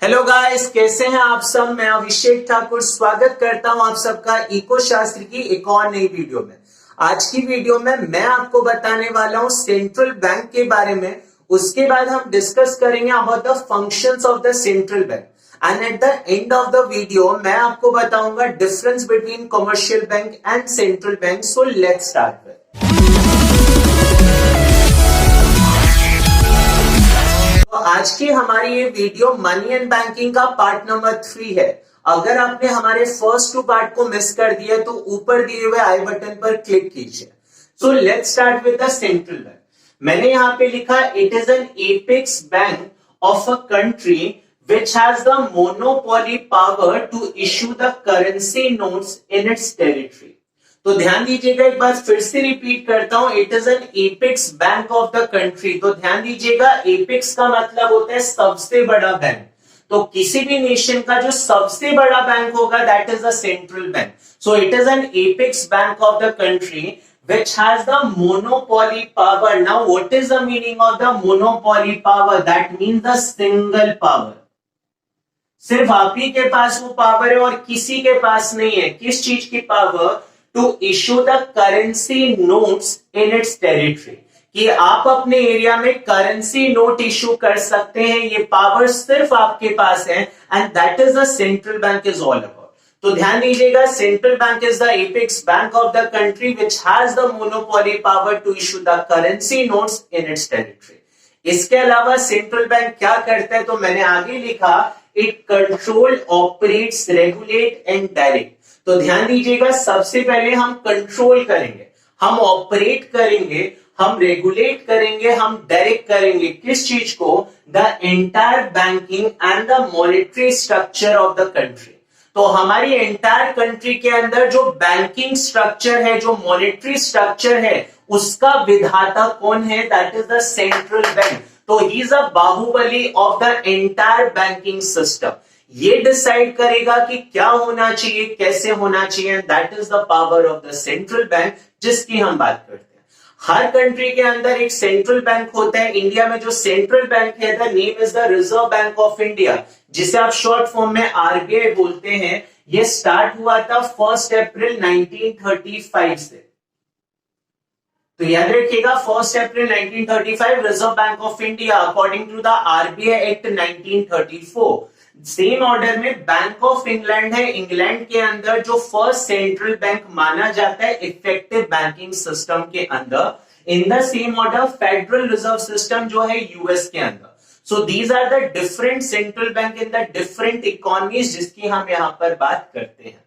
Hello guys, कैसे हैं आप सब। मैं अभिषेक ठाकुर स्वागत करता हूं आप सबका इको शास्त्र की एक और नई वीडियो में। आज की वीडियो में मैं आपको बताने वाला हूं सेंट्रल बैंक के बारे में। उसके बाद हम डिस्कस करेंगे about the functions of the central bank and at the end of the video मैं आपको बताऊंगा difference between commercial bank and central bank. So let's start with. तो आज की हमारी ये वीडियो मनी एंड बैंकिंग का पार्ट नंबर 3 है। अगर आपने हमारे फर्स्ट 2 पार्ट को मिस कर दिया तो ऊपर दिए हुए आई बटन पर क्लिक कीजिए। So let's start with the central bank. मैंने यहाँ पे लिखा it is an apex bank of a country which has the monopoly power to issue the currency notes in its territory। तो ध्यान दीजिएगा, एक बार फिर से रिपीट करता हूं, it is an apex bank of the country. तो ध्यान दीजिएगा, एपेक्स का मतलब होता है सबसे बड़ा बैंक। तो किसी भी नेशन का जो सबसे बड़ा बैंक होगा that is the central bank. So it is an apex bank of the country which has the monopoly power। Now what is the meaning of the monopoly power? That means the single power। सिर्फ आप ही के पास वो power है और किसी के पास नहीं है। किस चीज की power? To issue the currency notes in its territory, कि आप अपने एरिया में करेंसी नोट इशू कर सकते हैं। ये पावर सिर्फ आपके पास है and that is the central bank is all about. तो ध्यान दीजिएगा, central bank is the apex bank of the country which has the monopoly power to issue the currency notes in its territory. इसके अलावा central bank क्या करता है? तो मैंने आगे लिखा it control, operates, regulate and direct. तो ध्यान दीजिएगा, सबसे पहले हम कंट्रोल करेंगे, हम ऑपरेट करेंगे, हम रेगुलेट करेंगे, हम डायरेक्ट करेंगे। किस चीज को? The entire banking and the monetary structure of the country. तो हमारी एंटायर कंट्री के अंदर जो बैंकिंग स्ट्रक्चर है, जो मॉनेटरी स्ट्रक्चर है, उसका विधाता कौन है? That is the central bank. तो he is a Baahubali of the entire banking system. ये डिसाइड करेगा कि क्या होना चाहिए, कैसे होना चाहिए। That is the power of the central bank जिसकी हम बात करते हैं। हर कंट्री के अंदर एक सेंट्रल बैंक होता है। इंडिया में जो सेंट्रल बैंक है, the name is the reserve Bank of India, जिसे आप शॉर्ट फॉर्म में आरबीआई बोलते हैं। ये स्टार्ट हुआ था 1 अप्रैल 1935 से। तो याद रखिएगा, 1 April 1935 Reserve Bank of India according to the RBI act 1934। Same order में बैंक ऑफ इंग्लैंड है। इंग्लैंड के अंदर जो फर्स्ट सेंट्रल बैंक माना जाता है इफेक्टिव बैंकिंग सिस्टम के अंदर। In the same order Federal Reserve System जो है यूएस के अंदर। So these are the different central bank in the different economies जिसकी हम यहां पर बात करते हैं।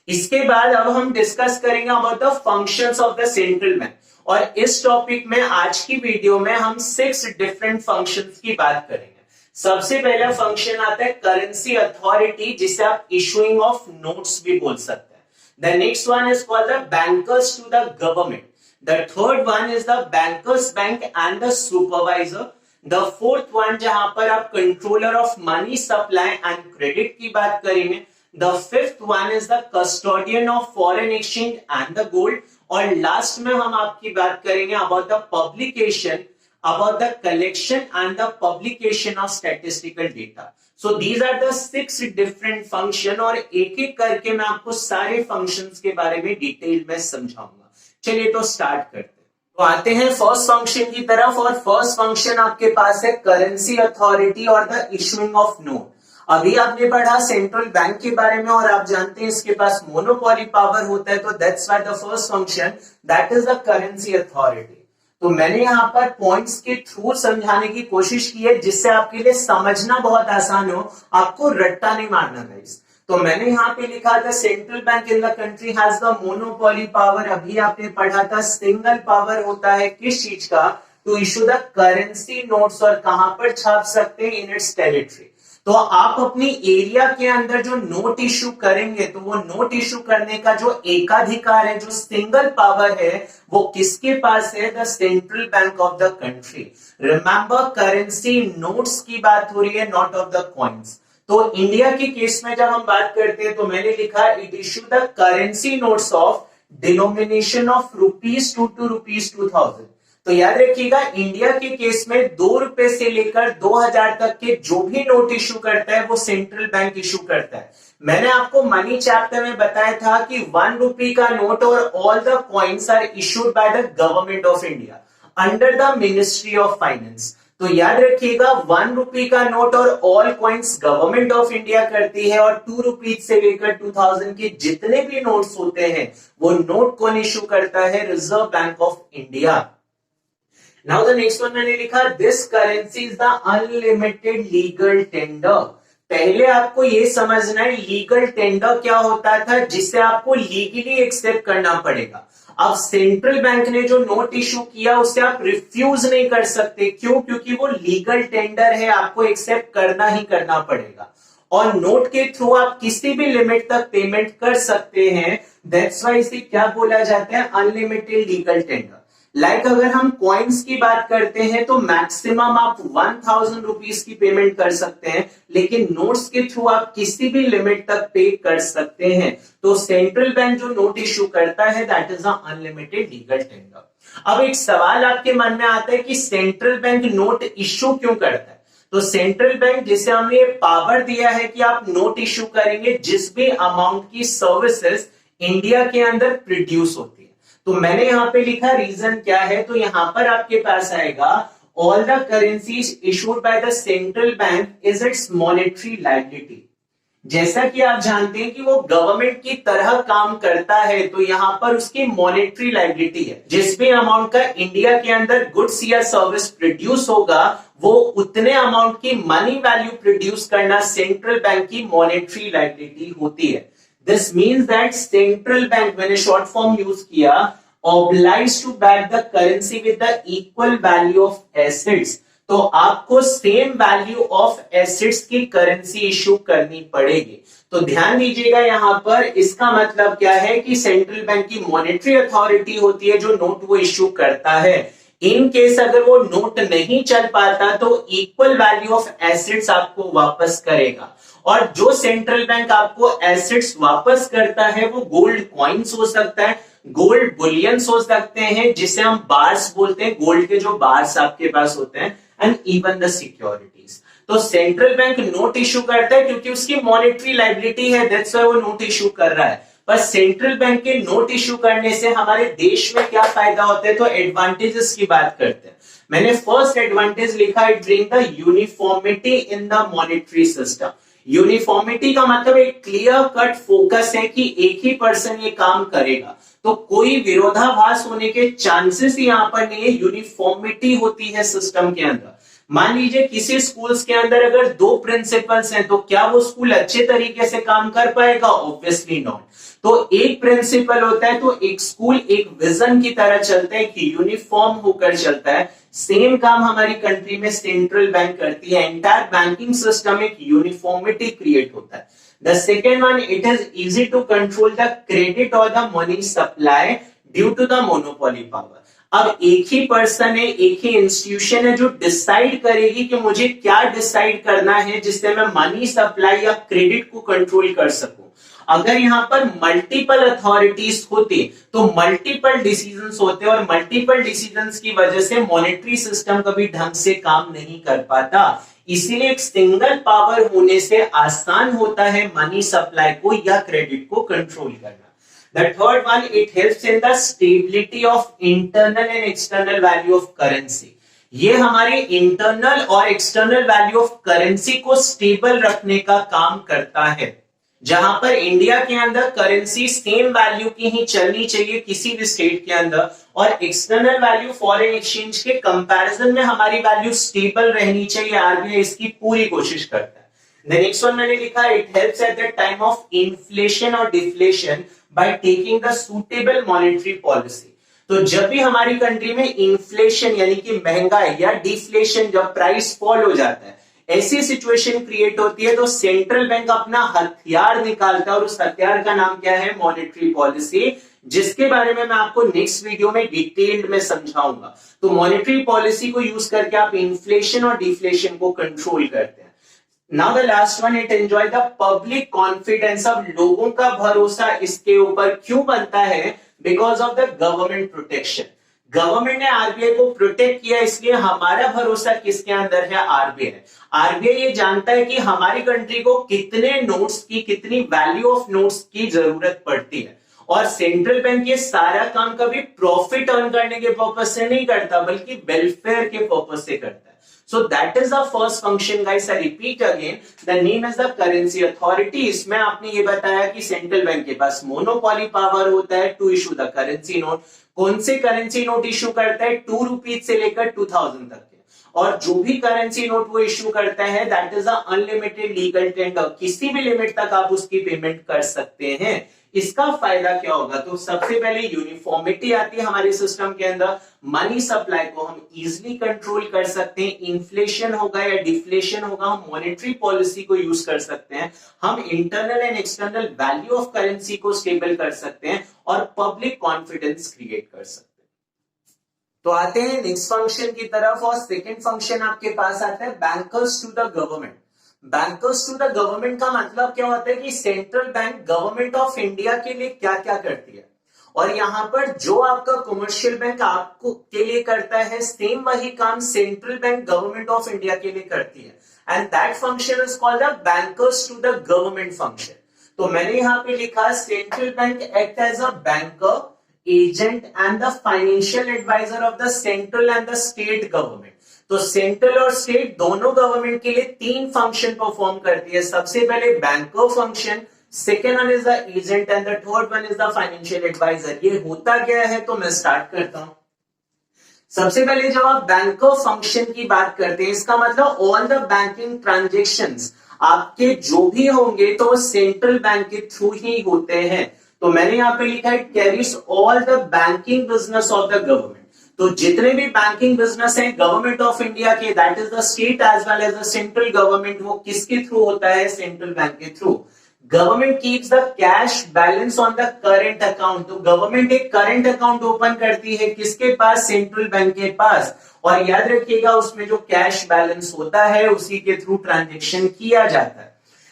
इसके बाद अब हम डिस्कस करेंगे about the functions of the central bank. और इस टॉपिक में आज की वीडियो में हम 6 डिफरेंट फंक्शंस की बात करेंगे। सबसे पहला फंक्शन आता है करेंसी अथॉरिटी, जिसे आप इशूइंग ऑफ नोट्स भी बोल सकते हैं। The next one is called the bankers to the government. The third one is the bankers bank and the supervisor. The fourth one जहां पर आप controller of money supply and credit की बात करेंगे। The fifth one is the custodian of foreign exchange and the gold. और last में हम आपकी बात करेंगे about the publication, about the collection and the publication of statistical data। So these are the 6 different function और एक एक करके मैं आपको सारे functions के बारे में डिटेल में समझाऊंगा। चलिए तो स्टार्ट करते हैं। तो आते हैं फर्स्ट फंक्शन की तरफ। और फर्स्ट फंक्शन आपके पास है करेंसी अथॉरिटी और द इशूइंग ऑफ नोट। अभी आपने पढ़ा सेंट्रल बैंक के बारे में और आप जानते हैं इसके पास मोनोपोली पावर होता है। तो that's why the first function that is the currency authority. तो मैंने यहाँ पर पॉइंट्स के थ्रू समझाने की कोशिश की है जिससे आपके लिए समझना बहुत आसान हो, आपको रट्टा नहीं मारना गाइस। तो मैंने यहाँ पे लिखा था central bank in the country has the monopoly power. अभी आपने पढ़ा था सिंगल पावर होता है किस चीज का? To issue the currency notes. और कहां पर छाप सकते हैं? In its territory. तो आप अपनी एरिया के अंदर जो नोट इशू करेंगे तो वो नोट इशू करने का जो एकाधिकार है, जो सिंगल पावर है, वो किसके पास है? The central bank of the country. Remember, currency notes की बात हो रही है, नॉट ऑफ द कॉइन्स। तो इंडिया के केस में जब हम बात करते हैं तो मैंने लिखा it issue the currency notes of denomination of ₹2 to ₹2000। तो याद रखिएगा, इंडिया के केस में 2 रुपए से लेकर 2000 तक के जो भी नोट इशू करता है वो सेंट्रल बैंक इशू करता है। मैंने आपको मनी चैप्टर में बताया था कि 1 रुपी का नोट और all the coins are issued by the government of India under the ministry of finance. तो याद रखिएगा, 1 रुपी का नोट और all coins government of India करती है, और 2 रुपीज से लेकर 2000 के जितने भी नोट्स होते हैं वो नोट कौन इशू करता है? Reserve Bank of India. Now the next one मैंने लिखा, this currency is the unlimited legal tender. पहले आपको ये समझना है लीगल टेंडर क्या होता था, जिसे आपको लीगली एक्सेप्ट करना पड़ेगा। अब सेंट्रल बैंक ने जो नोट इशू किया उसे आप रिफ्यूज नहीं कर सकते। क्यों? क्योंकि वो लीगल टेंडर है, आपको एक्सेप्ट करना ही करना पड़ेगा। और नोट के थ्रू आप किसी भी लिमिट तक पेमेंट कर सकते हैं। दैट्स व्हाई इसे क्या बोला जाता है? Unlimited legal tender. लाइक अगर हम कॉइन्स की बात करते हैं तो मैक्सिमम आप 1000 रुपीज की पेमेंट कर सकते हैं, लेकिन नोट्स के थ्रू आप किसी भी लिमिट तक पे कर सकते हैं। तो सेंट्रल बैंक जो नोट इशू करता है that is a unlimited legal tender. अब एक सवाल आपके मन में आता है कि सेंट्रल बैंक नोट इशू क्यों करता है? तो सेंट्रल बैंक, जिसे हमने ये पावर दिया है कि आप नोट इशू करेंगे जिस भी अमाउंट की सर्विसेज इंडिया के अंदर प्रोड्यूस होती है। तो मैंने यहां पे लिखा रीजन क्या है, तो यहां पर आपके पास आएगा all the currencies issued by the central bank is it's monetary liability. जैसा कि आप जानते हैं कि वो गवर्नमेंट की तरह काम करता है, तो यहां पर उसकी मॉनेटरी लायबिलिटी है। जिस भी अमाउंट का इंडिया के अंदर गुड्स या सर्विस प्रोड्यूस होगा वो उतने अमाउंट की मनी वैल्यू प्रोड्यूस करना सेंट्रल बैंक की मॉनेटरी लायबिलिटी होती है। This means that central bank, मैंने short form यूज किया, obliged to back the currency with the equal value of assets। तो आपको सेम वैल्यू ऑफ एसेट्स की करेंसी इशू करनी पड़ेगी। तो ध्यान दीजिएगा यहां पर, इसका मतलब क्या है कि सेंट्रल बैंक की मॉनेटरी अथॉरिटी होती है जो नोट वो इशू करता है। इन केस अगर वो नोट नहीं चल पाता तो इक्वल वैल्यू ऑफ एसेट्स आपको वापस करेगा। और जो सेंट्रल बैंक आपको एसेट्स वापस करता है वो गोल्ड कॉइन्स हो सकता है, गोल्ड बुलियंस हो सकते हैं, जिसे हम बार्स बोलते हैं, गोल्ड के जो बार्स आपके पास होते हैं, एंड इवन द सिक्योरिटीज। तो सेंट्रल बैंक नोट इशू करता है क्योंकि उसकी मॉनेटरी लायबिलिटी है, दैट्स व्हाई वो नोट इशू कर रहा है। पर सेंट्रल बैंक के नोट इशू करने से हमारे देश में क्या फायदा होता है, तो एडवांटेजेस की बात करते हैं। मैंने फर्स्ट एडवांटेज लिखा, it bring the uniformity in the monetary system. Uniformity का मतलब एक क्लियर कट फोकस है कि एक ही पर्सन ये काम करेगा, तो कोई विरोधाभास होने के चांसेस यहां पर नहीं है। यूनिफॉर्मिटी होती है सिस्टम के अंदर। मान लीजिए किसी स्कूल्स के अंदर अगर 2 प्रिंसिपल्स हैं तो क्या वो स्कूल अच्छे तरीके से काम कर पाएगा? Obviously not. तो एक प्रिंसिपल होता है तो एक स्कूल एक विजन की तरह चलता है कि यूनिफॉर्म होकर चलता है। सेम काम हमारी कंट्री में सेंट्रल बैंक करती है। एंटायर बैंकिंग सिस्टम एक यूनिफॉर्मिटी क्रिएट होता है। The second one, it is easy to control the credit और the money supply due to the monopoly power. अब एक ही पर्सन है, एक ही इंस्टीट्यूशन है जो डिसाइड करेगी कि मुझे क्या डिसाइड करना है जिससे मैं मनी सप्लाई या क्रेडिट को कंट्रोल कर सकूं। अगर यहां पर मल्टीपल अथॉरिटीज होती तो मल्टीपल डिसीजंस होते, और मल्टीपल डिसीजंस की वजह से मॉनेटरी सिस्टम कभी ढंग से काम नहीं कर पाता। इसीलिए एक सिंगल पावर होने से आसान होता है मनी सप्लाई को या क्रेडिट को कंट्रोल करना। The third one, it helps in the stability of internal and external value of currency। ये हमारे इंटरनल और एक्सटर्नल वैल्यू ऑफ करेंसी को स्टेबल रखने का काम करता है। जहां पर इंडिया के अंदर करेंसी सेम वैल्यू की ही चलनी चाहिए किसी भी स्टेट के अंदर, और एक्सटर्नल वैल्यू फॉरेन एक्सचेंज के कंपैरिजन में हमारी वैल्यू स्टेबल रहनी चाहिए। आरबीआई इसकी पूरी कोशिश करता है। द नेक्स्ट वन मैंने लिखा, it helps at the time of inflation और deflation by taking the suitable monetary policy. तो जब भी हमारी कंट्री में इन्फ्लेशन यानी कि महंगाई या डिफ्लेशन, जब प्राइस फॉल हो जाता है, ऐसी सिचुएशन क्रिएट होती है, तो सेंट्रल बैंक अपना हथियार निकालता है, और उस हथियार का नाम क्या है? मॉनेटरी पॉलिसी, जिसके बारे में मैं आपको नेक्स्ट वीडियो में डिटेल्ड में समझाऊंगा। तो मॉनेटरी पॉलिसी को यूज करके आप इन्फ्लेशन और डिफ्लेशन को कंट्रोल करते हैं। Now the last one, it enjoy the public confidence. अब लोगों का भरोसा इसके ऊपर क्यों बनता है? Because of the government protection. Government ने आरबीआई को प्रोटेक्ट किया, इसलिए हमारा भरोसा किसके अंदर है? आरबीआई। आरबीआई ये जानता है कि हमारी कंट्री को कितने नोट्स की, कितनी वैल्यू ऑफ नोट्स की जरूरत पड़ती है, और सेंट्रल बैंक ये सारा काम कभी प्रॉफिट अर्न करने के पर्पज से नहीं करता, बल्कि वेलफेयर के पर्पज से करता है। So that is the first function, guys. I repeat again. The name is the currency authority. इसमें आपने ये बताया कि सेंट्रल बैंक के पास मोनोपोली पावर होता है to issue the currency note. कौन से करेंसी नोट इशू करता है? 2 रुपीज से लेकर 2000 तक के, और जो भी करेंसी नोट वो इशू करता है that is a unlimited legal tender, किसी भी लिमिट तक आप उसकी पेमेंट कर सकते हैं। इसका फायदा क्या होगा? तो सबसे पहले यूनिफॉर्मिटी आती है हमारे सिस्टम के अंदर, मनी सप्लाई को हम इजिली कंट्रोल कर सकते हैं, इन्फ्लेशन होगा या डिफ्लेशन होगा हम मॉनेटरी पॉलिसी को यूज कर सकते हैं, हम internal and external value of currency को स्टेबल कर सकते हैं, और पब्लिक कॉन्फिडेंस क्रिएट कर सकते हैं। तो आते हैं नेक्स्ट फंक्शन की तरफ, और सेकेंड फंक्शन आपके पास आता है bankers to the government. Bankers to the government का मतलब क्या होता है कि central bank government of India के लिए क्या क्या करती है, और यहां पर जो आपका कमर्शियल बैंक आपको के लिए करता है, सेम वही काम central bank government of India के लिए करती है, and that function is called the bankers to the government function. तो मैंने यहां पे लिखा central bank act as a banker, agent and the financial advisor of the central and the state government. तो सेंट्रल और स्टेट दोनों government के लिए 3 फंक्शन परफॉर्म करती है। सबसे पहले banker function, second one is the agent, and the third one is the financial advisor. ये होता क्या है? तो मैं स्टार्ट करता हूं। सबसे पहले जब आप बैंकर फंक्शन की बात करते हैं, इसका मतलब ऑल द बैंकिंग ट्रांजेक्शंस आपके जो भी होंगे तो सेंट्रल बैंक के थ्रू ही होते हैं। तो मैंने यहां पे लिखा है carries all the banking business of the government. तो जितने भी बैंकिंग बिजनेस हैं गवर्नमेंट ऑफ इंडिया के, that is the state as well as the central government, वो किसके थ्रू होता है? सेंट्रल बैंक के through. Government keeps the cash balance on the current account. तो गवर्नमेंट एक करंट अकाउंट ओपन करती है, किसके पास? सेंट्रल बैंक के पास, और याद रखिएगा उसमें जो कैश बैलेंस होता है उसी के थ्रू ट्रांजेक्शन किया जाता है।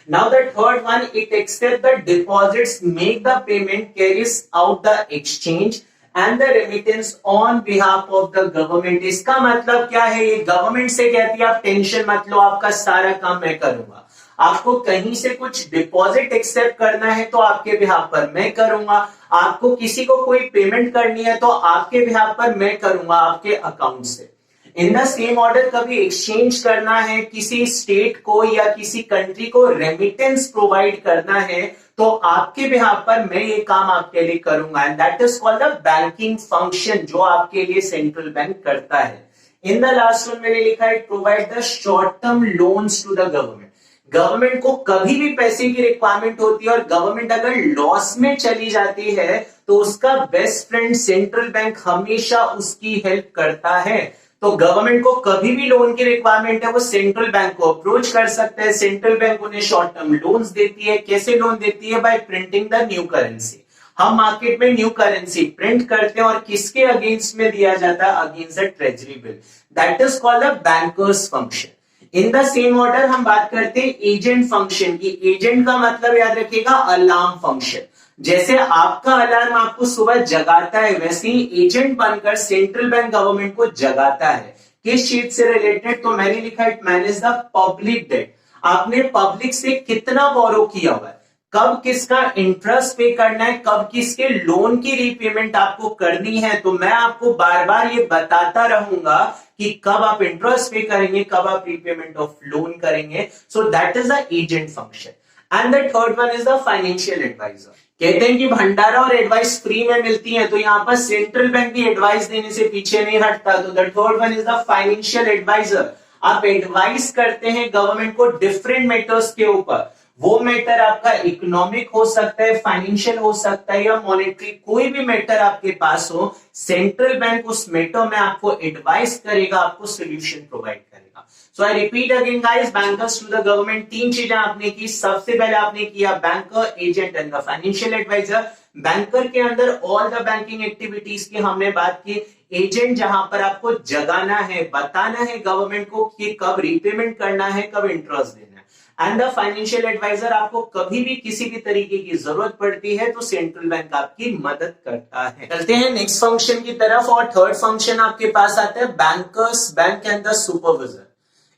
Now the third one, it accepts the deposits, make the payment, carries out the exchange and the remittance on behalf of the government। इसका मतलब क्या है? ये गवर्नमेंट से कहती है आप टेंशन मत लो, आपका सारा काम मैं करूंगा। आपको कहीं से कुछ डिपॉजिट एक्सेप्ट करना है तो आपके बिहाफ पर मैं करूंगा, आपको किसी को कोई पेमेंट करनी है तो आपके बिहाफ पर मैं करूंगा आपके अकाउंट से। इन द सेम ऑर्डर कभी एक्सचेंज करना है, किसी स्टेट को या किसी कंट्री को रेमिटेंस प्रोवाइड करना है तो आपके बिहाफ पर मैं ये काम आपके लिए करूंगा, and that is called the banking function, जो आपके लिए सेंट्रल बैंक करता है। इन द लास्ट वन मैंने लिखा है provide the short term loans to the government. Government को कभी भी पैसे की रिक्वायरमेंट होती है और गवर्नमेंट अगर लॉस में चली जाती है तो उसका बेस्ट फ्रेंड सेंट्रल बैंक हमेशा उसकी हेल्प करता है। तो गवर्नमेंट को कभी भी लोन की रिक्वायरमेंट है वो सेंट्रल बैंक को अप्रोच कर सकते हैं। सेंट्रल बैंक उन्हें शॉर्ट टर्म लोन्स देती है। कैसे लोन देती है? Bye printing the new currency. हम मार्केट में न्यू करेंसी प्रिंट करते हैं और किसके अगेंस्ट में दिया जाता है? Against the treasury bill. That is called the bankers function. In the same order हम बात करते हैं एजेंट फंक्शन की। एजेंट का मतलब याद रखिएगा अलार्म फंक्शन। जैसे आपका अलार्म आपको सुबह जगाता है वैसे ही एजेंट बनकर सेंट्रल बैंक गवर्नमेंट को जगाता है। किस चीज से रिलेटेड? तो मैंने लिखा है मैनेज द पब्लिक डेट। आपने पब्लिक से कितना बोरो किया हुआ है, कब किसका इंटरेस्ट पे करना है, कब किसके लोन की रीपेमेंट आपको करनी है। तो मैं आपको बार बार ये बताता रहूंगा कि कब आप इंटरेस्ट पे करेंगे, कब आप रीपेमेंट ऑफ लोन करेंगे। So that is the agent function. And the third one is the financial advisor. कहते हैं कि भंडारा और एडवाइस फ्री में मिलती है, तो यहाँ पर सेंट्रल बैंक भी एडवाइस देने से पीछे नहीं हटता। तो the third one is the financial advisor. आप एडवाइस करते हैं गवर्नमेंट को डिफरेंट मैटर्स के ऊपर। वो मैटर आपका इकोनॉमिक हो सकता है, फाइनेंशियल हो सकता है, या मॉनेटरी, कोई भी मैटर आपके पास हो, सेंट्रल बैंक उस मैटर में आपको एडवाइस करेगा, आपको सोल्यूशन प्रोवाइड करेगा। So I repeat again guys, bankers to the government, 3 चीजें आपने की। सबसे पहले आपने किया banker, agent and the financial adviser. Banker के अंदर ऑल द बैंकिंग एक्टिविटीज की हमने बात की। एजेंट जहां पर आपको जगाना है, बताना है गवर्नमेंट को कि कब रीपेमेंट करना है, कब इंटरेस्ट देना है। एंड द फाइनेंशियल एडवाइजर आपको कभी भी किसी भी तरीके की जरूरत पड़ती है तो सेंट्रल बैंक आपकी मदद करता है। चलते हैं नेक्स्ट फंक्शन की तरफ और थर्ड फंक्शन आपके पास आता है bankers bank and the supervision.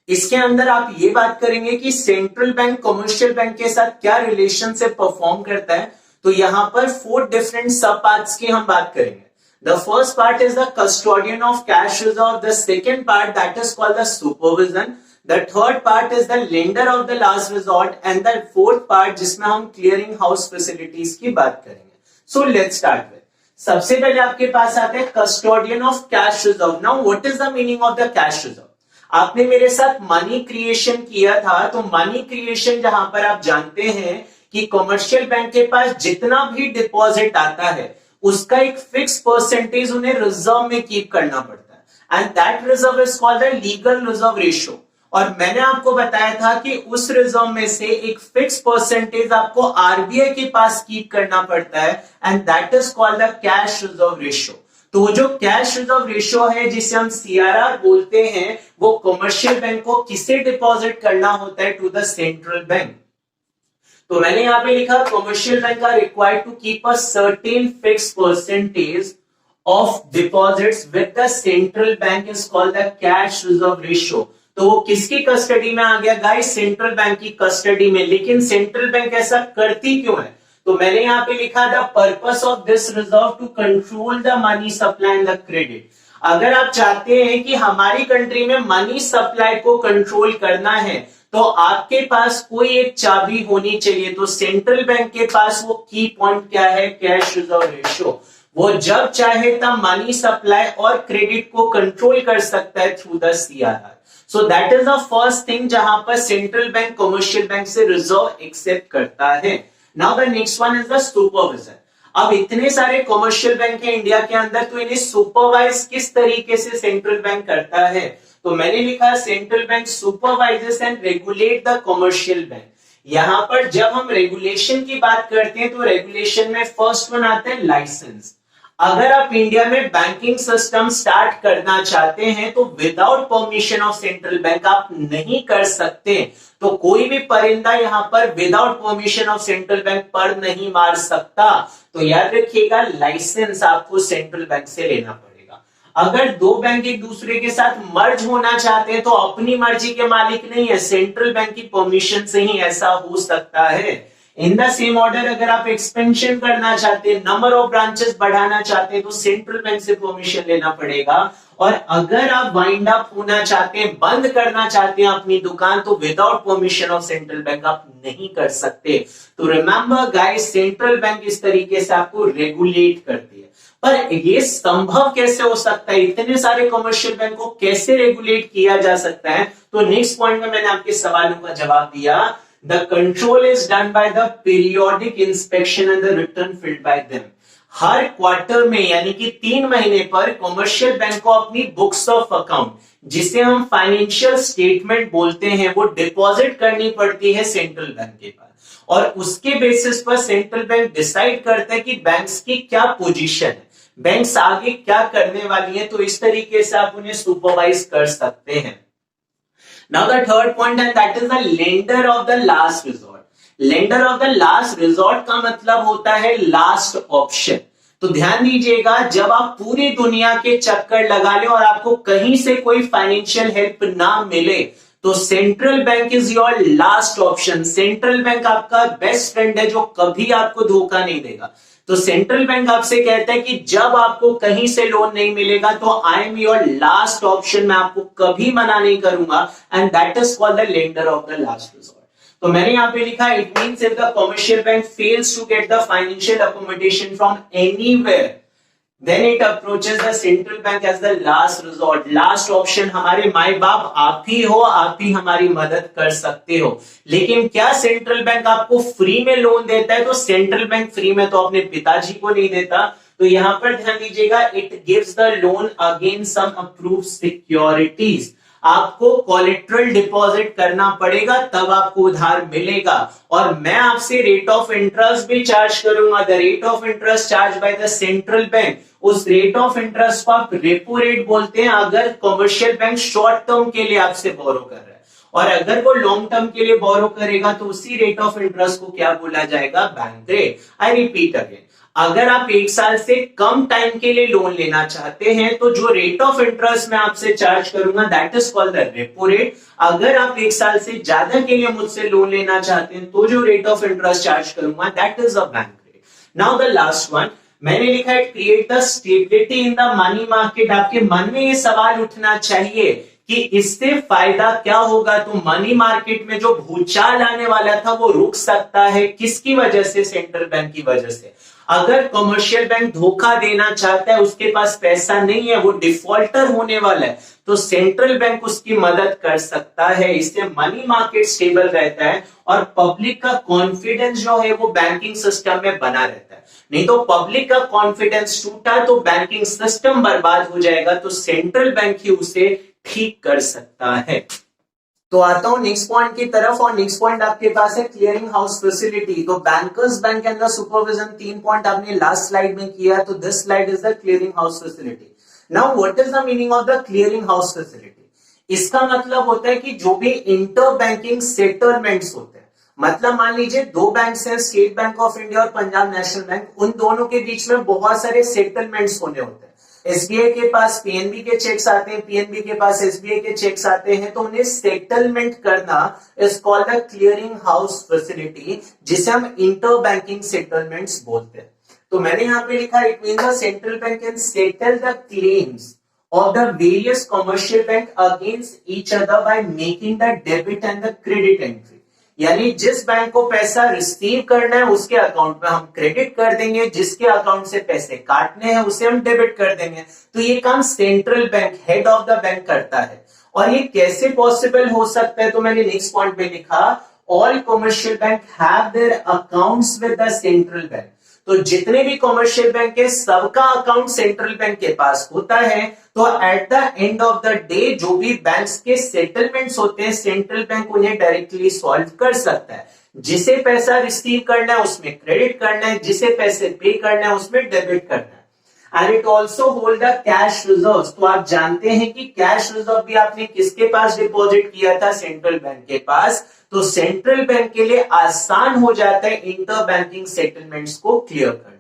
इसके अंदर आप ये बात करेंगे कि सेंट्रल बैंक कमर्शियल बैंक के साथ क्या रिलेशन से परफॉर्म करता है। तो यहां पर 4 डिफरेंट सब पार्ट्स की हम बात करेंगे। The first part is the custodian of cash reserve. The second part that is called the supervision. The third part is the lender of the last resort, and the fourth part जिसमें हम clearing house facilities की बात करेंगे। So let's start with. सबसे पहले आपके पास आता है custodian of cash reserve. Now what is the meaning of the cash reserve? आपने मेरे साथ मनी क्रिएशन किया था, तो मनी क्रिएशन जहां पर आप जानते हैं कि कमर्शियल बैंक के पास जितना भी डिपॉजिट आता है उसका एक फिक्स परसेंटेज उन्हें रिजर्व में कीप करना पड़ता है and that reserve is called the legal reserve ratio. और मैंने आपको बताया था कि उस रिजर्व में से एक फिक्स परसेंटेज आपको आरबीआई के पास कीप करना पड़ता है and that is called the cash reserve ratio. तो जो कैश रिजर्व रेशियो है जिसे हम सीआरआर बोलते हैं वो कमर्शियल बैंक को किसे डिपॉजिट करना होता है, टू द सेंट्रल बैंक। तो मैंने यहां पे लिखा commercial bank are required to keep a certain fix percentage of deposits with the central bank is called the cash reserve ratio. तो वो किसकी कस्टडी में आ गया गाइस, सेंट्रल बैंक की कस्टडी में। लेकिन सेंट्रल बैंक ऐसा करती क्यों है, तो मैंने यहां पे लिखा the purpose of this reserve to control the money supply and the credit. अगर आप चाहते हैं कि हमारी कंट्री में मनी सप्लाई को कंट्रोल करना है तो आपके पास कोई एक चाबी होनी चाहिए। तो सेंट्रल बैंक के पास वो की पॉइंट क्या है, कैश रिजर्व रेशियो। वो जब चाहे तब मनी सप्लाई और क्रेडिट को कंट्रोल कर सकता है through the CRR. So that is the first thing जहां पर सेंट्रल बैंक कमर्शियल बैंक से रिजर्व एक्सेप्ट करता है। Now the next one is the supervision. अब इतने सारे कमर्शियल बैंक है इंडिया के अंदर, तो इन्हें सुपरवाइज किस तरीके से सेंट्रल बैंक करता है। तो मैंने लिखा central bank supervises and regulate the commercial bank. यहां पर जब हम रेगुलेशन की बात करते हैं तो रेगुलेशन में फर्स्ट वन आता है लाइसेंस। अगर आप इंडिया में बैंकिंग सिस्टम स्टार्ट करना चाहते हैं तो without permission of central bank आप नहीं कर सकते। तो कोई भी परिंदा यहां पर without permission of central bank पर नहीं मार सकता। तो याद रखिएगा लाइसेंस आपको सेंट्रल बैंक से लेना पड़ेगा। अगर दो बैंक एक दूसरे के साथ मर्ज होना चाहते हैं तो अपनी मर्जी के मालिक नहीं है, सेंट्रल बैंक की परमिशन से ही ऐसा हो सकता है। इन द सेम ऑर्डर अगर आप एक्सपेंशन करना चाहते हैं, नंबर ऑफ ब्रांचेस बढ़ाना चाहते हैं तो सेंट्रल बैंक से परमिशन लेना पड़ेगा। और अगर आप वाइंड अप होना चाहते हैं, बंद करना चाहते हैं अपनी दुकान, तो without permission of central bank आप नहीं कर सकते। तो रिमेंबर गाइस, सेंट्रल बैंक इस तरीके से आपको रेगुलेट करती है। पर ये संभव कैसे हो सकता है, इतने सारे कमर्शियल बैंक को कैसे रेगुलेट किया जा सकता है। तो नेक्स्ट पॉइंट में मैंने आपके सवालों का जवाब दिया। The control is done by the periodic inspection and the return filled by them. Her quarter में यानी कि 3 महीने पर कमर्शियल बैंक को अपनी बुक्स ऑफ अकाउंट, जिसे हम फाइनेंशियल स्टेटमेंट बोलते हैं, वो डिपॉजिट करनी पड़ती है सेंट्रल बैंक के पास। और उसके बेसिस पर सेंट्रल बैंक डिसाइड करता है कि बैंक्स की क्या पोजीशन है, बैंक्स आगे क्या करने वाली है। तो इस तरीके से आप उन्हें सुपरवाइज कर सकते हैं। Now the third point and that is the lender of the last resort. Lender of the last resort का मतलब होता है लास्ट ऑप्शन। तो ध्यान दीजिएगा, जब आप पूरी दुनिया के चक्कर लगा ले और आपको कहीं से कोई फाइनेंशियल हेल्प ना मिले तो central bank is your last option. Central bank आपका बेस्ट फ्रेंड है जो कभी आपको धोखा नहीं देगा। तो सेंट्रल बैंक आपसे कहता है कि जब आपको कहीं से लोन नहीं मिलेगा तो I am your last option, मैं आपको कभी मना नहीं करूंगा and that is called the lender of the last resort. तो मैंने यहां पे लिखा it means if the commercial bank fails to get the financial accommodation from anywhere then it approaches the central bank as the last resort. Last option हमारे माई बाप आप ही हो, आप ही हमारी मदद कर सकते हो। लेकिन क्या सेंट्रल बैंक आपको फ्री में लोन देता है? तो सेंट्रल बैंक फ्री में तो अपने पिताजी को नहीं देता। तो यहां पर ध्यान दीजिएगा, it gives the loan against some approved securities. आपको कोलेट्रल डिपॉजिट करना पड़ेगा तब आपको उधार मिलेगा। और मैं आपसे रेट ऑफ इंटरेस्ट भी चार्ज करूंगा। The rate of interest charge by the central bank, उस रेट ऑफ इंटरेस्ट को आप रेपो रेट बोलते हैं अगर कमर्शियल बैंक शॉर्ट टर्म के लिए आपसे बोरो कर रहा है। और अगर वो लॉन्ग टर्म के लिए बोरो करेगा तो उसी रेट ऑफ इंटरेस्ट को क्या बोला जाएगा, बैंक रेट। आई रिपीट अगेन, अगर आप 1 साल से कम टाइम के लिए लोन लेना चाहते हैं तो जो रेट ऑफ इंटरेस्ट मैं आपसे चार्ज करूंगा that is called the repo rate. अगर आप 1 साल से ज्यादा के लिए मुझसे लोन लेना चाहते हैं तो जो रेट ऑफ इंटरेस्ट चार्ज करूंगा that is a bank rate. Now the last one मैंने लिखा है create the stability in the money market. आपके मन में ये सवाल उठना चाहिए कि इससे फायदा क्या होगा, तो मनी मार्केट में जो भूचाल आने वाला था वो रुक सकता है। किसकी वजह से, सेंट्रल बैंक की वजह से। अगर कमर्शियल बैंक धोखा देना चाहता है, उसके पास पैसा नहीं है, वो डिफॉल्टर होने वाला है, तो सेंट्रल बैंक उसकी मदद कर सकता है। इससे मनी मार्केट स्टेबल रहता है और पब्लिक का कॉन्फिडेंस जो है वो बैंकिंग सिस्टम में बना रहता है। नहीं तो पब्लिक का कॉन्फिडेंस टूटा तो बैंकिंग सिस्टम बर्बाद हो जाएगा। तो सेंट्रल बैंक ही उसे ठीक कर सकता है। तो आता हूं नेक्स्ट पॉइंट की तरफ, और नेक्स्ट पॉइंट आपके पास है क्लियरिंग हाउस फैसिलिटी। तो bankers bank under supervision 3 point आपने लास्ट स्लाइड में किया, तो this slide is the clearing house facility. Now what is the meaning of the clearing house facility? इसका मतलब होता है कि जो भी इंटर बैंकिंग सेटलमेंट्स होते हैं, मतलब मान लीजिए 2 बैंक हैं, स्टेट बैंक ऑफ इंडिया और पंजाब नेशनल बैंक, उन दोनों के बीच में बहुत सारे सेटलमेंट्स होने होते हैं। एसबीआई के पास पीएनबी के चेक्स आते हैं, पीएनबी के पास एसबीआई के चेक्स आते हैं, तो उन्हें सेटलमेंट करना is called the clearing house facility, जिसे हम इंटर बैंकिंग सेटलमेंट्स बोलते हैं। तो मैंने यहाँ पे लिखा it means the central bank can settle the claims of the various commercial bank against each other by making the debit and the credit entry। यानी जिस बैंक को पैसा रिसीव करना है उसके अकाउंट में हम क्रेडिट कर देंगे, जिसके अकाउंट से पैसे काटने हैं उसे हम डेबिट कर देंगे। तो ये काम central bank, head of the bank करता है। और ये कैसे पॉसिबल हो सकता है, तो मैंने नेक्स्ट पॉइंट पे लिखा all commercial bank have their accounts with the central bank. तो जितने भी कमर्शियल बैंक है सबका अकाउंट सेंट्रल बैंक के पास होता है। तो at the end of the day जो भी बैंक्स के सेटलमेंट्स होते हैं सेंट्रल बैंक उन्हें डायरेक्टली सॉल्व कर सकता है। जिसे पैसा रिसीव करना है उसमें क्रेडिट करना है, जिसे पैसे पे करना है उसमें डेबिट करना है। And it also hold the cash reserve. तो आप जानते हैं कि कैश रिजर्व भी आपने किसके पास डिपॉजिट किया था, सेंट्रल बैंक के पास। तो सेंट्रल बैंक के लिए आसान हो जाता है इंटर बैंकिंग सेटलमेंट्स को क्लियर करना।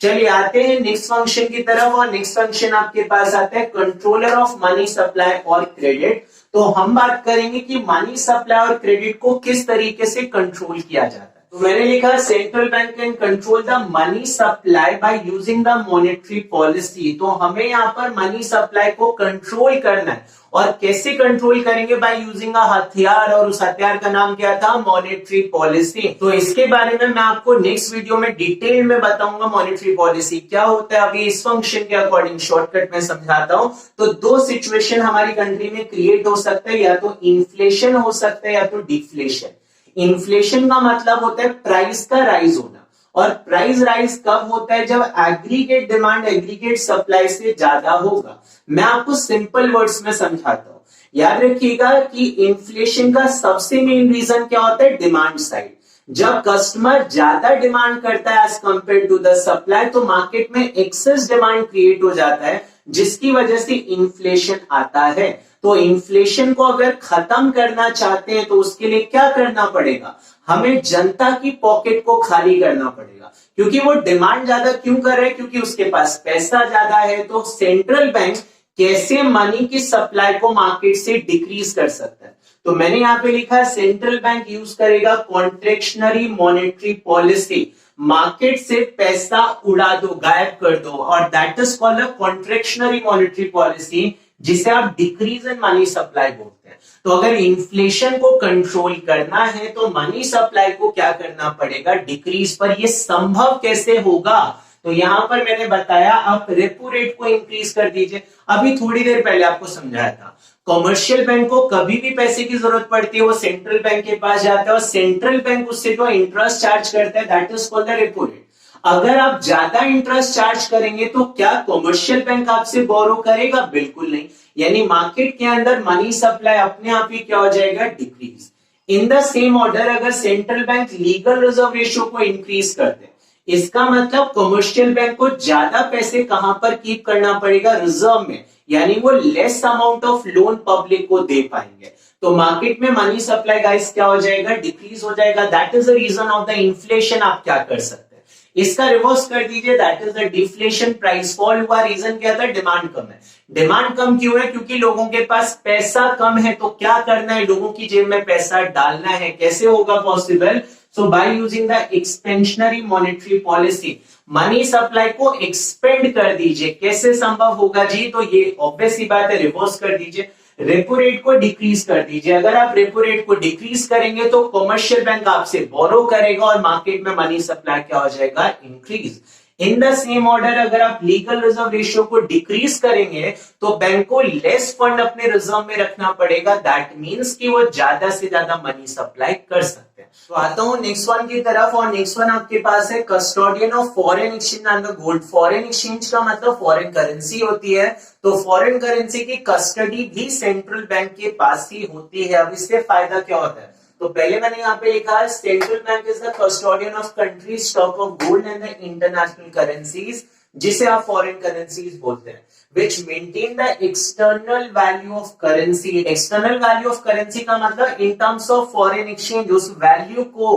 चलिए आते हैं नेक्स्ट फंक्शन की तरफ, और नेक्स्ट फंक्शन आपके पास आता है कंट्रोलर ऑफ मनी सप्लाई और क्रेडिट। तो हम बात करेंगे कि मनी सप्लाई और क्रेडिट को किस तरीके से कंट्रोल किया जाता है। तो मैंने लिखा central bank can control the money supply by using the monetary policy. तो हमें यहाँ पर मनी सप्लाई को कंट्रोल करना है, और कैसे कंट्रोल करेंगे, बाय यूजिंग अ हथियार, और उस हथियार का नाम क्या था, मॉनेटरी पॉलिसी। तो इसके बारे में मैं आपको नेक्स्ट वीडियो में डिटेल में बताऊंगा मॉनेटरी पॉलिसी क्या होता है। अभी इस फंक्शन के अकॉर्डिंग शॉर्टकट में समझाता हूं। तो 2 सिचुएशन हमारी कंट्री में क्रिएट हो सकता है, या तो इन्फ्लेशन हो सकता है या तो डिफ्लेशन। इन्फ्लेशन का मतलब होता है प्राइस का राइज होना, और प्राइस राइज कब होता है, जब एग्रीगेट डिमांड एग्रीगेट सप्लाई से ज्यादा होगा। मैं आपको सिंपल वर्ड्स में समझाता हूं। याद रखिएगा कि इन्फ्लेशन का सबसे मेन रीजन क्या होता है, डिमांड साइड। जब कस्टमर ज्यादा डिमांड करता है as compare to the supply, तो मार्केट में एक्सेस डिमांड क्रिएट हो जाता है, जिसकी वजह से इन्फ्लेशन आता है। तो इन्फ्लेशन को अगर खत्म करना चाहते हैं तो उसके लिए क्या करना पड़ेगा, हमें जनता की पॉकेट को खाली करना पड़ेगा। क्योंकि वो डिमांड ज्यादा क्यों कर रहे हैं, क्योंकि उसके पास पैसा ज्यादा है। तो सेंट्रल बैंक कैसे मनी की सप्लाई को मार्केट से डिक्रीज कर सकता है। तो मैंने यहाँ पे लिखा है सेंट्रल बैंक यूज करेगा कॉन्ट्रैक्शनरी मॉनेटरी पॉलिसी। मार्केट से पैसा उड़ा दो, गायब कर दो, और that is called a contractionary monetary policy, जिसे आप डिक्रीज इन मनी सप्लाई बोलते हैं। तो अगर इन्फ्लेशन को कंट्रोल करना है तो मनी सप्लाई को क्या करना पड़ेगा, डिक्रीज। पर यह संभव कैसे होगा, तो यहां पर मैंने बताया आप रेपो रेट को इंक्रीज कर दीजिए। अभी थोड़ी देर पहले आपको समझाया था कमर्शियल बैंक को कभी भी पैसे की जरूरत पड़ती है वो सेंट्रल बैंक के पास जाता है, और सेंट्रल बैंक उससे जो इंटरेस्ट चार्ज करता है that is called the repo rate. अगर आप ज्यादा इंटरेस्ट चार्ज करेंगे तो क्या कमर्शियल बैंक आपसे बोरो करेगा, बिल्कुल नहीं। यानी मार्केट के अंदर मनी सप्लाई अपने आप ही क्या हो जाएगा, decrease. In the same order अगर central bank legal reserve ratio को इंक्रीज कर दे, इसका मतलब कमर्शियल बैंक को ज्यादा पैसे कहां पर कीप करना पड़ेगा, रिजर्व में। यानी वो less amount of loan public को दे पाएंगे। तो मार्केट में मनी सप्लाई गाइस क्या हो जाएगा, डिक्रीज हो जाएगा। That is the reason of the inflation. आप क्या कर सकते हैं, इसका रिवर्स कर दीजिए, that is the deflation. Price fall हुआ, रीजन क्या था, डिमांड कम है। डिमांड कम क्यों है, क्योंकि लोगों के पास पैसा कम है। तो क्या करना है, लोगों की जेब में पैसा डालना है। कैसे होगा possible, so by using the expansionary monetary policy, money supply को एक्सपेंड कर दीजिए। कैसे संभव होगा जी, तो ये ऑब्वियस सी बात है, रिवर्स कर दीजिए, रेपो रेट को डिक्रीज कर दीजिए। अगर आप रेपो रेट को डिक्रीज करेंगे तो कमर्शियल बैंक आपसे बोरो करेगा और मार्केट में मनी सप्लाई क्या हो जाएगा, increase. In the same order अगर आप लीगल रिजर्व रेशियो को डिक्रीज करेंगे तो बैंक को लेस फंड अपने रिजर्व में रखना पड़ेगा। दैट मींस कि वो ज्यादा से ज्यादा मनी सप्लाई कर सकते हैं। तो आता हूं नेक्स्ट वन की तरफ, और नेक्स्ट वन आपके पास है custodian of foreign exchange and the gold. Foreign exchange का मतलब फॉरेन करेंसी होती है, तो फॉरेन करेंसी की कस्टडी भी सेंट्रल बैंक के पास ही होती है। अब इससे फायदा क्या होता है, तो पहले मैंने यहाँ पे लिखा है central bank is the custodian of country stock of gold and the international currencies, जिसे आप फॉरेन करेंसीज बोलते हैं, which maintain the external value of currency। external value of currency का मतलब in terms of foreign exchange, उस value को,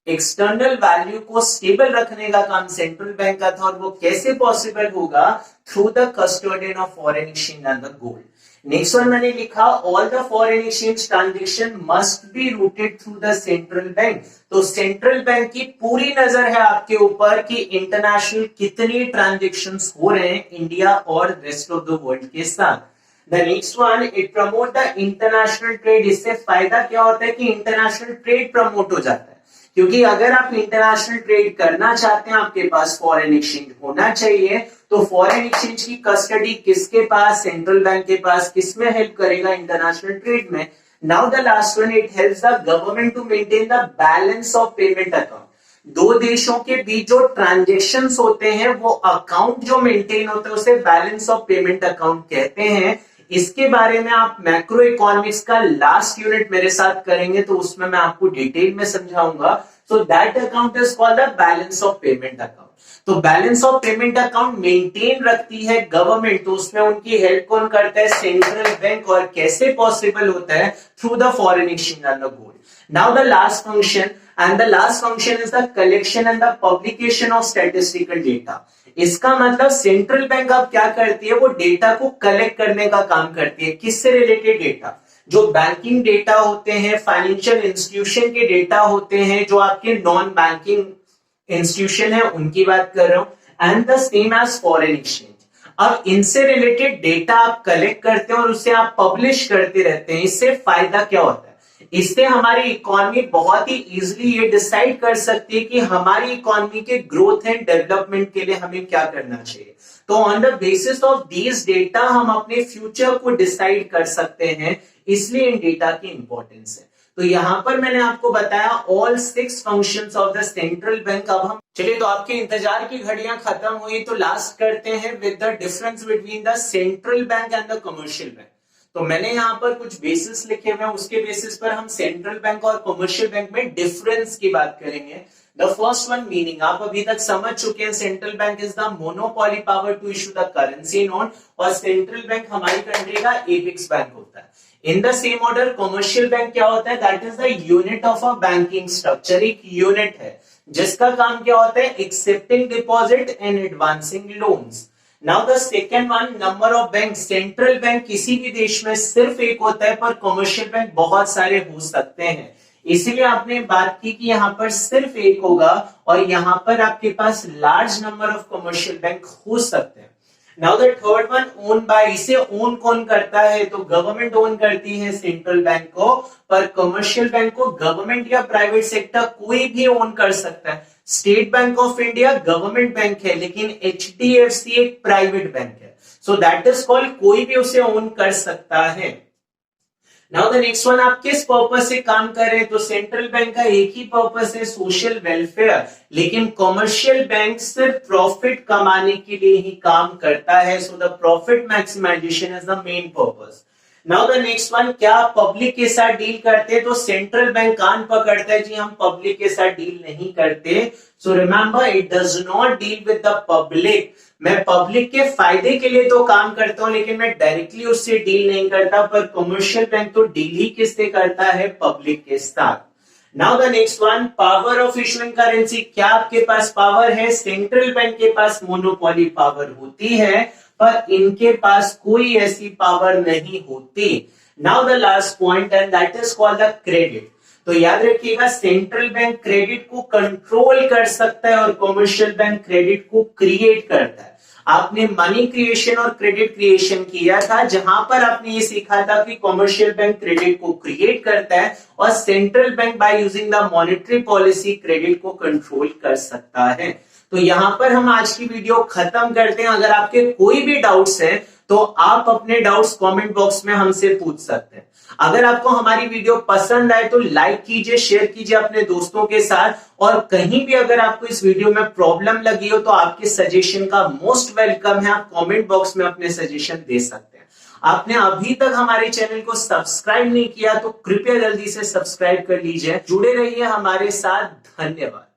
external value को stable रखने का काम सेंट्रल बैंक का था। और वो कैसे पॉसिबल होगा, through the custodian of foreign exchange and the gold. Next one मैंने लिखा all the foreign exchange transaction must be rooted through the central bank. तो सेंट्रल बैंक की पूरी नजर है आपके ऊपर कि इंटरनेशनल कितनी ट्रांजेक्शंस हो रहे हैं इंडिया और रेस्ट ऑफ द वर्ल्ड के साथ। The next one, it promote the international trade. इससे फायदा क्या होता है कि इंटरनेशनल ट्रेड प्रमोट हो जाता है, क्योंकि अगर आप इंटरनेशनल ट्रेड करना चाहते हैं आपके पास फॉरेन एक्सचेंज होना चाहिए। तो फॉरेन एक्सचेंज की कस्टडी किसके पास, सेंट्रल बैंक के पास। किसमें हेल्प करेगा, इंटरनेशनल ट्रेड में। Now the last one, it helps the government to maintain the balance of payment account. दो देशों के बीच जो ट्रांजेक्शंस होते हैं वो अकाउंट जो मेंटेन होता है उसे बैलेंस ऑफ पेमेंट अकाउंट कहते हैं। इसके बारे में आप मैक्रो इकोनॉमिक्स का लास्ट यूनिट मेरे साथ करेंगे तो उसमें मैं आपको डिटेल में समझाऊंगा। So that account is called the balance of payment account. तो balance of payment account maintain रखती है गवर्नमेंट, तो उसमें उनकी हेल्प कौन करता है, सेंट्रल बैंक। और कैसे पॉसिबल होता है, through the foreign exchange and the gold. Now the last function, and the last function is the collection and the publication of statistical data। इसका मतलब सेंट्रल बैंक अब क्या करती है, वो डेटा को कलेक्ट करने का काम करती है। किससे रिलेटेड डेटा, जो बैंकिंग डेटा होते हैं, फाइनेंशियल इंस्टीट्यूशन के डेटा होते हैं, जो आपके नॉन बैंकिंग इंस्टीट्यूशन है उनकी बात कर रहा हूं। And the same as foreign exchange. अब इनसे रिलेटेड डेटा आप कलेक्ट करते हैं और उसे आप पब्लिश करते रहते हैं। इससे फायदा क्या होता है, इससे हमारी इकोनॉमी बहुत ही इजीली ये डिसाइड कर सकती है कि हमारी इकोनॉमी के ग्रोथ एंड डेवलपमेंट के लिए हमें क्या करना चाहिए। तो on the basis of these data हम अपने फ्यूचर को डिसाइड कर सकते हैं, इसलिए इन डेटा की इंपॉर्टेंस है। तो यहां पर मैंने आपको बताया all 6 functions of the central bank. अब हम चलिए, तो आपके इंतजार की घड़ियां खत्म हुई, तो लास्ट करते हैं with the difference between the central bank and the commercial bank. तो मैंने यहाँ पर कुछ बेसिस लिखे हुए हैं, उसके बेसिस पर हम सेंट्रल बैंक और कमर्शियल बैंक में डिफरेंस की बात करेंगे। द फर्स्ट वन, मीनिंग आप अभी तक समझ चुके हैं। Central bank is the monopoly power to issue the currency note, और सेंट्रल बैंक हमारी कंट्री का एपेक्स बैंक होता है। In the same order commercial bank क्या होता है, that is the unit of a banking structure. एक यूनिट है जिसका काम क्या होता है, accepting deposit and advancing loans. Now the second one, number of bank. Central bank किसी भी देश में सिर्फ एक होता है, पर कमर्शियल बैंक बहुत सारे हो सकते हैं। इसीलिए आपने बात की कि यहाँ पर सिर्फ एक होगा और यहाँ पर आपके पास large number of commercial bank हो सकते हैं। Now the third one, own by. इसे ओन कौन करता है, तो गवर्नमेंट ओन करती है सेंट्रल बैंक को, पर कमर्शियल बैंक को गवर्नमेंट या प्राइवेट सेक्टर कोई भी ओन कर सकता है। State bank of India government bank है, लेकिन HDFC एक प्राइवेट बैंक है। सो दैट इज कॉल्ड, कोई भी उसे ओन कर सकता है। नाउ द नेक्स्ट वन, आप किस पर्पज से काम कर रहे हैं, तो सेंट्रल बैंक का एक ही पर्पज है, सोशल वेलफेयर। लेकिन कमर्शियल बैंक सिर्फ प्रॉफिट कमाने के लिए ही काम करता है। So the profit maximization is the main purpose. Now the next one, क्या आप पब्लिक के साथ डील करते हैं? तो सेंट्रल बैंक कान पकड़ता है, जी हम पब्लिक के साथ डील नहीं करते। So remember, it does not deal with the public. मैं पब्लिक के फायदे के लिए तो काम करता हूं, लेकिन मैं डायरेक्टली उससे डील नहीं करता। पर कमर्शियल बैंक तो डील ही किससे करता है? पब्लिक के साथ। Now the next one, power of issuing currency. क्या आपके पास पावर है? सेंट्रल बैंक के पास मोनोपोली पावर होती है, पर इनके पास कोई ऐसी पावर नहीं होती। Now the last point, and that is called the credit. तो याद रखिएगा, सेंट्रल बैंक क्रेडिट को कंट्रोल कर सकता है और कमर्शियल बैंक क्रेडिट को क्रिएट करता है। आपने मनी क्रिएशन और क्रेडिट क्रिएशन किया था, जहां पर आपने ये सीखा था कि कमर्शियल बैंक क्रेडिट को क्रिएट करता है और central bank by using the monetary policy credit को कंट्रोल कर सकता है। तो यहां पर हम आज की वीडियो खत्म करते हैं। अगर आपके कोई भी डाउट्स हैं तो आप अपने डाउट्स कमेंट बॉक्स में हमसे पूछ सकते हैं। अगर आपको हमारी वीडियो पसंद आए तो लाइक कीजिए, शेयर कीजिए अपने दोस्तों के साथ, और कहीं भी अगर आपको इस वीडियो में प्रॉब्लम लगी हो तो आपके सजेशन का मोस्ट वेलकम है। आप कमेंट बॉक्स में अपने सजेशन दे सकते हैं। आपने अभी तक हमारे चैनल को सब्सक्राइब नहीं किया तो कृपया जल्दी से सब्सक्राइब कर लीजिए। जुड़े रहिए हमारे साथ। धन्यवाद।